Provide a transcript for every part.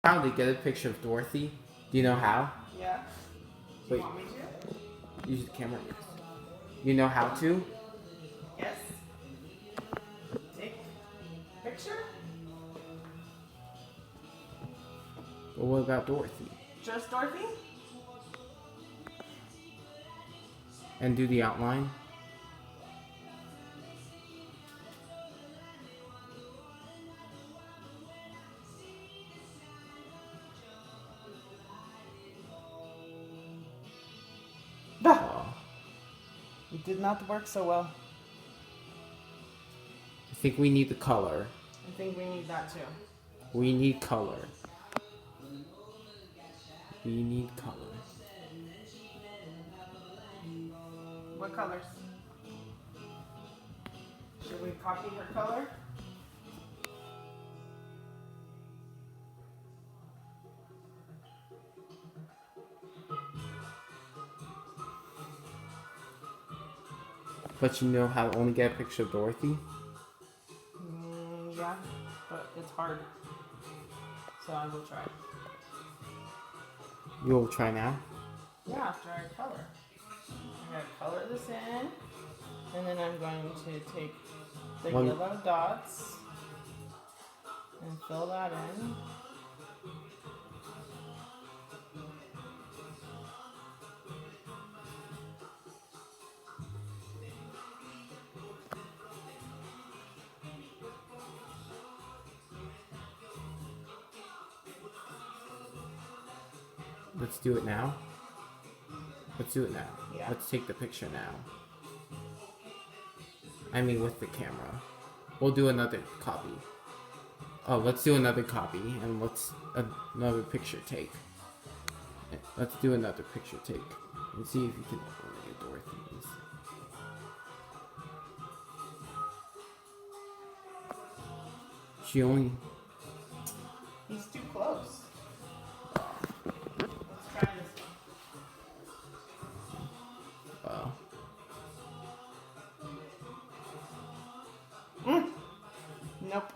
How to get a picture of Dorothy? Do you know how? Yeah. Do you want me to? Use the camera. Yes. You know how to? Yes. Take picture? But what about Dorothy? Just Dorothy? And do the outline? Oh. It did not work so well. I think we need the color. I think we need that too. We need color. We need color. What colors? Should we copy her color? But you know how to only get a picture of Dorothy? Yeah, but it's hard. So I will try. You will try now? Yeah, after I color. I'm going to color this in. And then I'm going to take the yellow dots and fill that in. Let's do it now. Let's do it now. Yeah. Let's take the picture now. I mean with the camera. We'll do another copy. Oh, let's do another copy and let's another picture take. Let's do another picture take and see if you can get Dorothy's. She only. He's too close. Let's try this Well. one. Nope.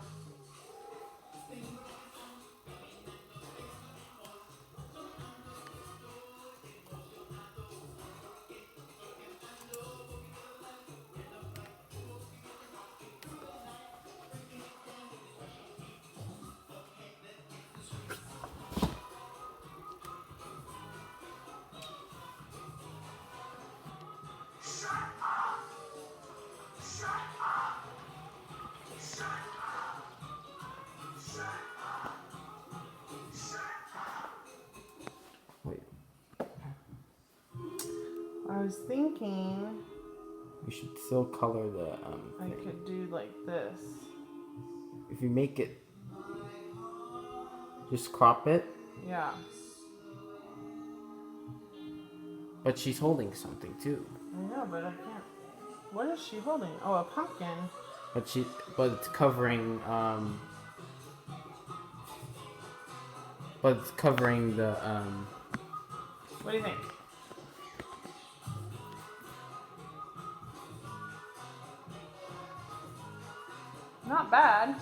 Wait. I was thinking We should still color the I thing. could do like this. If you make it, just crop it. Yeah. But she's holding something too. I know, but I can't. What is she holding? Oh, a pumpkin. But it's covering But it's covering the What do you think? Not bad.